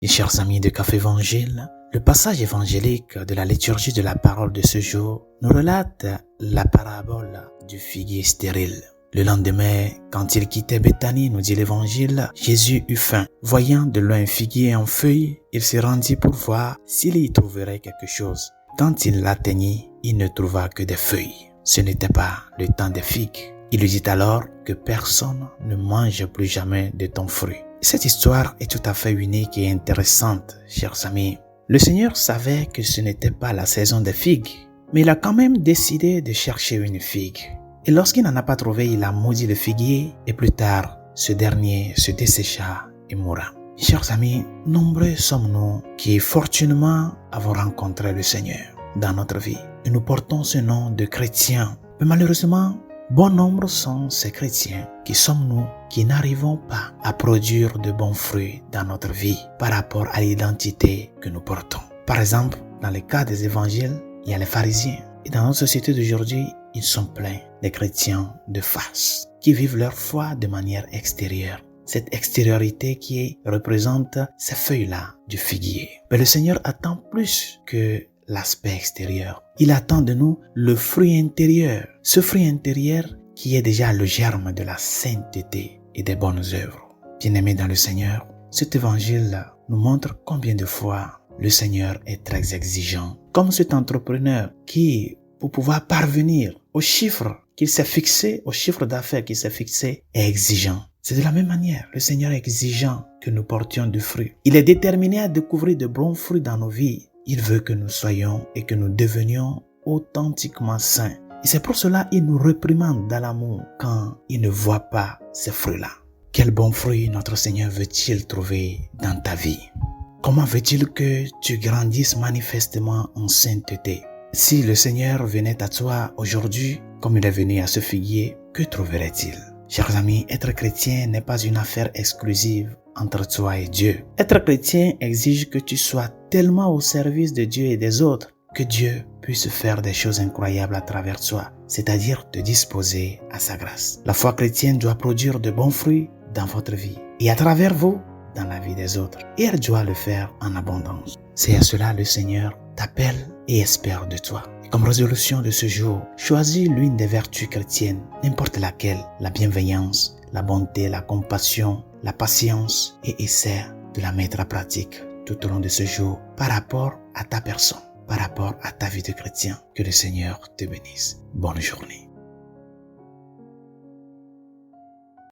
Mes chers amis de Café Évangile, le passage évangélique de la liturgie de la parole de ce jour nous relate la parabole du figuier stérile. Le lendemain, quand il quittait Béthanie, nous dit l'évangile, Jésus eut faim. Voyant de loin un figuier en feuilles, il se rendit pour voir s'il y trouverait quelque chose. Quand il l'atteignit, il ne trouva que des feuilles. Ce n'était pas le temps des figues. Il lui dit alors que personne ne mange plus jamais de ton fruit. Cette histoire est tout à fait unique et intéressante, chers amis. Le Seigneur savait que ce n'était pas la saison des figues, mais il a quand même décidé de chercher une figue. Et lorsqu'il n'en a pas trouvé, il a maudit le figuier et plus tard, ce dernier se dessécha et mourra. Chers amis, nombreux sommes-nous qui fortunément avons rencontré le Seigneur dans notre vie. Et nous portons ce nom de chrétiens. Mais malheureusement, bon nombre sont ces chrétiens qui sommes nous qui n'arrivons pas à produire de bons fruits dans notre vie par rapport à l'identité que nous portons. Par exemple, dans le cas des évangiles, il y a les pharisiens. Et dans notre société d'aujourd'hui, ils sont pleins des chrétiens de face qui vivent leur foi de manière extérieure. Cette extériorité qui représente ces feuilles-là du figuier. Mais le Seigneur attend plus que l'aspect extérieur. Il attend de nous le fruit intérieur. Ce fruit intérieur qui est déjà le germe de la sainteté et des bonnes œuvres. Bien-aimés dans le Seigneur, cet évangile nous montre combien de fois le Seigneur est très exigeant. Comme cet entrepreneur qui, pour pouvoir parvenir au chiffre qu'il s'est fixé, au chiffre d'affaires qu'il s'est fixé, est exigeant. C'est de la même manière, le Seigneur est exigeant que nous portions du fruit. Il est déterminé à découvrir de bons fruits dans nos vies. Il veut que nous soyons et que nous devenions authentiquement saints. Et c'est pour cela qu'il nous réprimande dans l'amour quand il ne voit pas ces fruits-là. Quel bon fruit notre Seigneur veut-il trouver dans ta vie? Comment veut-il que tu grandisses manifestement en sainteté? Si le Seigneur venait à toi aujourd'hui, comme il est venu à ce figuier, que trouverait-il? Chers amis, être chrétien n'est pas une affaire exclusive entre toi et Dieu. Être chrétien exige que tu sois tellement au service de Dieu et des autres que Dieu puisse faire des choses incroyables à travers toi, c'est-à-dire te disposer à sa grâce. La foi chrétienne doit produire de bons fruits dans votre vie et à travers vous, dans la vie des autres. Et elle doit le faire en abondance. C'est à cela le Seigneur t'appelle et espère de toi. Comme résolution de ce jour, choisis l'une des vertus chrétiennes, n'importe laquelle, la bienveillance, la bonté, la compassion, la patience, et essaie de la mettre à pratique tout au long de ce jour par rapport à ta personne, par rapport à ta vie de chrétien. Que le Seigneur te bénisse. Bonne journée.